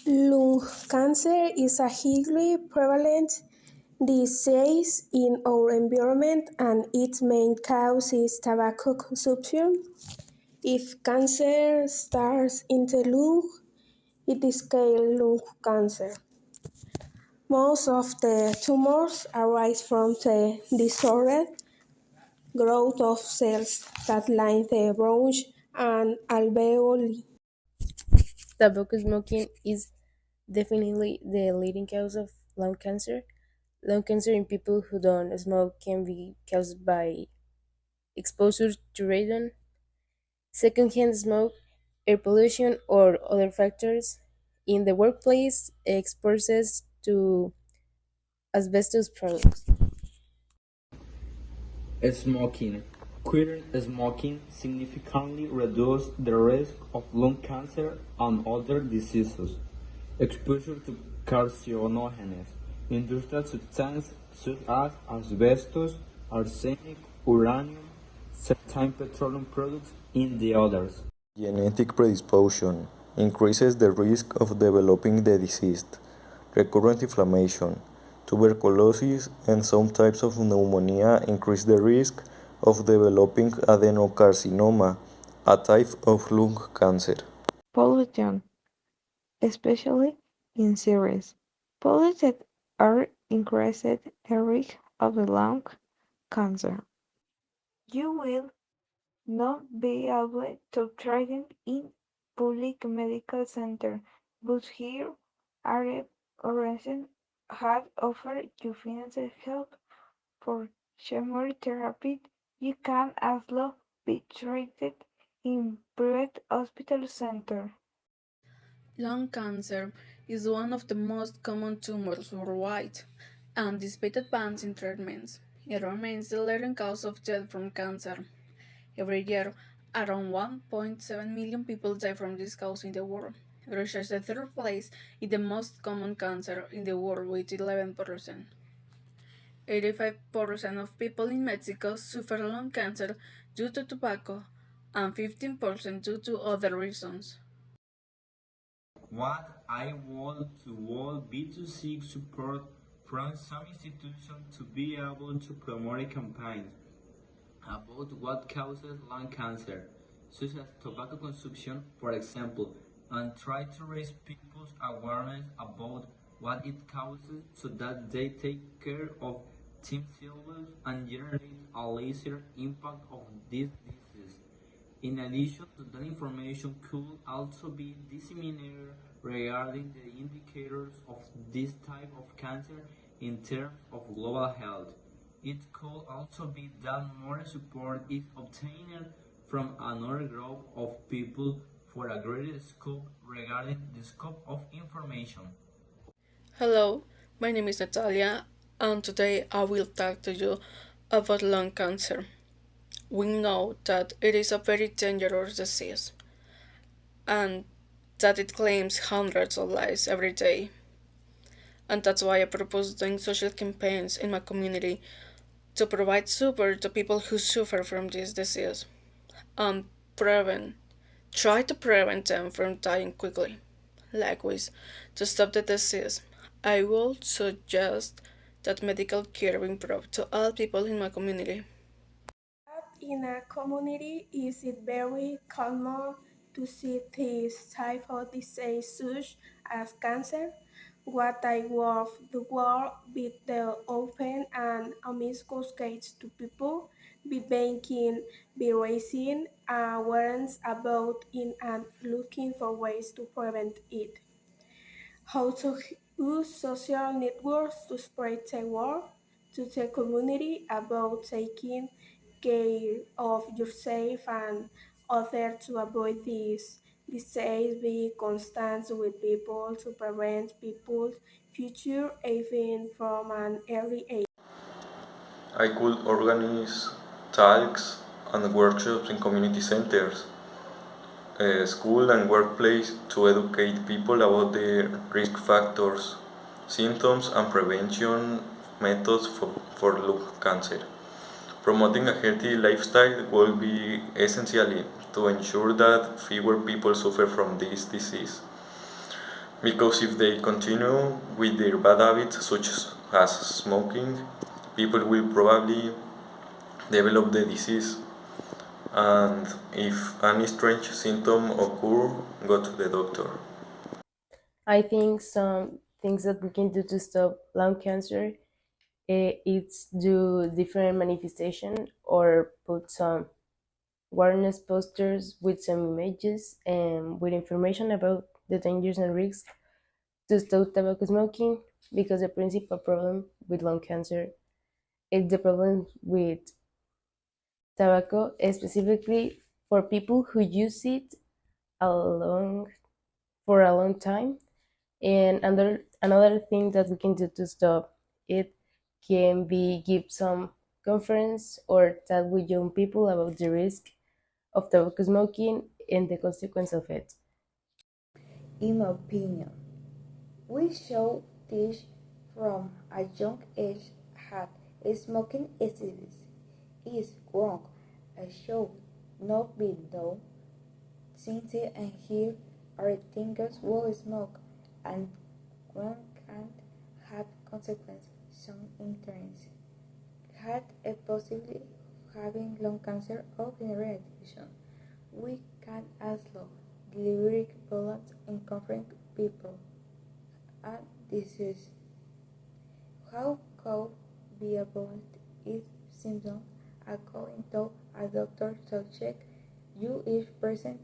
Lung cancer is a highly prevalent disease in our environment and its main cause is tobacco consumption. If cancer starts in the lung, it is called lung cancer. Most of the tumors arise from the disordered growth of cells that line the bronchi and alveoli. Tobacco smoking is definitely the leading cause of lung cancer. Lung cancer in people who don't smoke can be caused by exposure to radon, secondhand smoke, air pollution, or other factors. In the workplace, exposure to asbestos products. Smoking. Quitting smoking significantly reduces the risk of lung cancer and other diseases. Exposure to carcinogens, industrial substances such as asbestos, arsenic, uranium, certain petroleum products, in the others. Genetic predisposition increases the risk of developing the disease. Recurrent inflammation, tuberculosis, and some types of pneumonia increase the risk of developing adenocarcinoma, a type of lung cancer. Pollution, especially in cities. Polluted air increases the risk of lung cancer. You will not be able to treat in public medical center, but here are organizations have offered you financial help for chemotherapy. You can also be treated in private hospital center. Lung cancer is one of the most common tumors worldwide, and despite advances treatments, it remains the leading cause of death from cancer. Every year, around 1.7 million people die from this cause in the world. It reaches the third place in the most common cancer in the world with 11%. 85% of people in Mexico suffer lung cancer due to tobacco and 15% due to other reasons. What I want to all be to seek support from some institution to be able to promote a campaign about what causes lung cancer, such as tobacco consumption, for example, and try to raise people's awareness about what it causes so that they take care of themselves and generate a lesser impact of this disease. In addition to that, information could also be disseminated regarding the indicators of this type of cancer in terms of global health. It could also be that more support is obtained from another group of people for a greater scope regarding the scope of information. Hello, my name is Natalia, and today I will talk to you about lung cancer. We know that it is a very dangerous disease and that it claims hundreds of lives every day. And that's why I propose doing social campaigns in my community to provide support to people who suffer from this disease and prevent, try to prevent them from dying quickly. Likewise, to stop the disease, I will suggest that medical care be improved to all people in my community. In a community, is it very common to see this type of disease such as cancer? What I work the world with the open and honest communicates to people, be banking, be raising awareness about it and looking for ways to prevent it. How to use social networks to spread the word to the community about taking care of yourself and others to avoid this disease. Be constant with people to prevent people's future even from an early age. I could organize talks and workshops in community centers, school and workplace to educate people about the risk factors, symptoms and prevention methods for lung cancer. Promoting a healthy lifestyle will be essential to ensure that fewer people suffer from this disease. because if they continue with their bad habits, such as smoking, people will probably develop the disease. And if any strange symptom occur, go to the doctor. I think some things that we can do to stop lung cancer is do different manifestation or put some awareness posters with some images and with information about the dangers and risks to stop tobacco smoking, because the principal problem with lung cancer is the problem with tobacco, specifically for people who use it a long for a long time. And another thing that we can do to stop it can be give some conference or talk with young people about the risk of tobacco smoking and the consequence of it. In my opinion, we should teach from a young age that smoking is wrong and should not be done. Since and here are things will smoke and one can have consequences. Some interns had a possibility of having lung cancer or generation. We can also deliver balance and comfort people. And this is how could be avoided if symptoms according to a doctor to check you each person